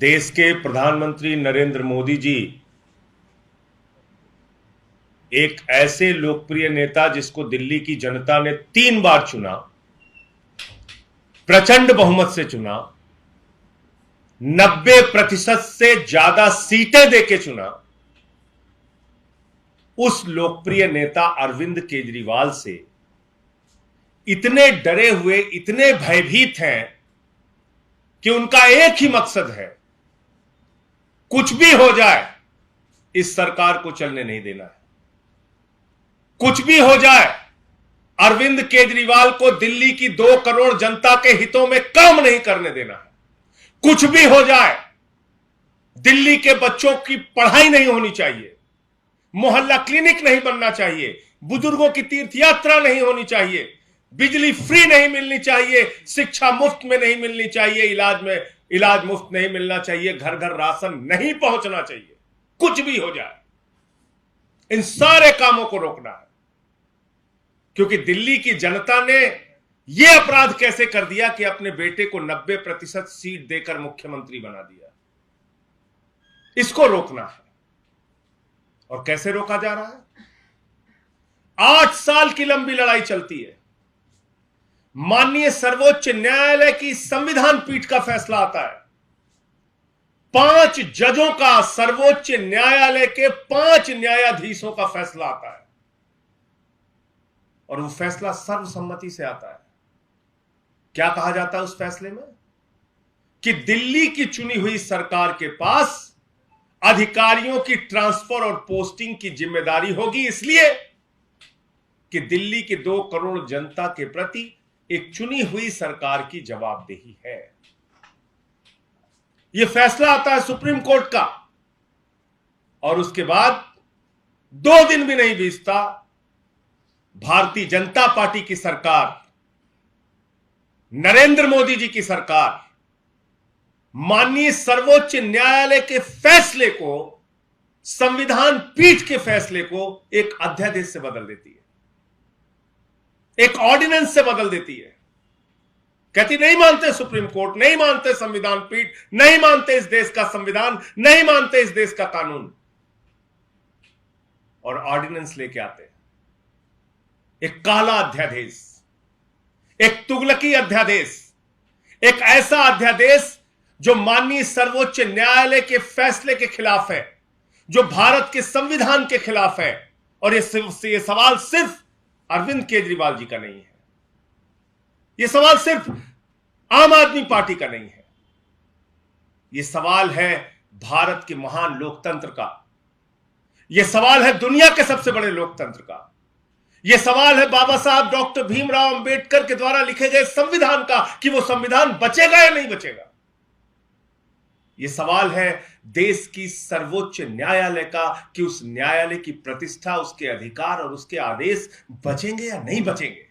देश के प्रधानमंत्री नरेंद्र मोदी जी एक ऐसे लोकप्रिय नेता जिसको दिल्ली की जनता ने 3 बार चुना, प्रचंड बहुमत से चुना, 90% से ज्यादा सीटें देके चुना, उस लोकप्रिय नेता अरविंद केजरीवाल से इतने डरे हुए, इतने भयभीत हैं कि उनका एक ही मकसद है, कुछ भी हो जाए इस सरकार को चलने नहीं देना है। कुछ भी हो जाए, अरविंद केजरीवाल को दिल्ली की 2 करोड़ जनता के हितों में काम नहीं करने देना है। कुछ भी हो जाए, दिल्ली के बच्चों की पढ़ाई नहीं होनी चाहिए, मोहल्ला क्लिनिक नहीं बनना चाहिए, बुजुर्गों की तीर्थ यात्रा नहीं होनी चाहिए, बिजली फ्री नहीं मिलनी चाहिए, शिक्षा मुफ्त में नहीं मिलनी चाहिए, इलाज मुफ्त नहीं मिलना चाहिए, घर घर राशन नहीं पहुंचना चाहिए। कुछ भी हो जाए, इन सारे कामों को रोकना है। क्योंकि दिल्ली की जनता ने यह अपराध कैसे कर दिया कि अपने बेटे को 90% सीट देकर मुख्यमंत्री बना दिया। इसको रोकना है। और कैसे रोका जा रहा है? 8 साल की लंबी लड़ाई चलती है। माननीय सर्वोच्च न्यायालय की संविधान पीठ का फैसला आता है। 5 जजों का, सर्वोच्च न्यायालय के 5 न्यायाधीशों का फैसला आता है और वो फैसला सर्वसम्मति से आता है। क्या कहा जाता है उस फैसले में? कि दिल्ली की चुनी हुई सरकार के पास अधिकारियों की ट्रांसफर और पोस्टिंग की जिम्मेदारी होगी, इसलिए कि दिल्ली के 2 करोड़ जनता के प्रति एक चुनी हुई सरकार की जवाबदेही है। यह फैसला आता है सुप्रीम कोर्ट का और उसके बाद 2 दिन भी नहीं बीतता, भारतीय जनता पार्टी की सरकार, नरेंद्र मोदी जी की सरकार माननीय सर्वोच्च न्यायालय के फैसले को, संविधान पीठ के फैसले को एक अध्यादेश से बदल देती है, एक ऑर्डिनेंस से बदल देती है। कहती नहीं मानते सुप्रीम कोर्ट, नहीं मानते संविधान पीठ, नहीं मानते इस देश का संविधान, नहीं मानते इस देश का कानून, और ऑर्डिनेंस लेके आते हैं एक काला अध्यादेश, एक तुगलकी अध्यादेश, एक ऐसा अध्यादेश जो माननीय सर्वोच्च न्यायालय के फैसले के खिलाफ है, जो भारत के संविधान के खिलाफ है। और ये सवाल सिर्फ अरविंद केजरीवाल जी का नहीं है, यह सवाल सिर्फ आम आदमी पार्टी का नहीं है, यह सवाल है भारत के महान लोकतंत्र का, यह सवाल है दुनिया के सबसे बड़े लोकतंत्र का, यह सवाल है बाबा साहब डॉक्टर भीमराव अंबेडकर के द्वारा लिखे गए संविधान का कि वो संविधान बचेगा या नहीं बचेगा। यह सवाल है देश की सर्वोच्च न्यायालय का कि उस न्यायालय की प्रतिष्ठा, उसके अधिकार और उसके आदेश बचेंगे या नहीं बचेंगे।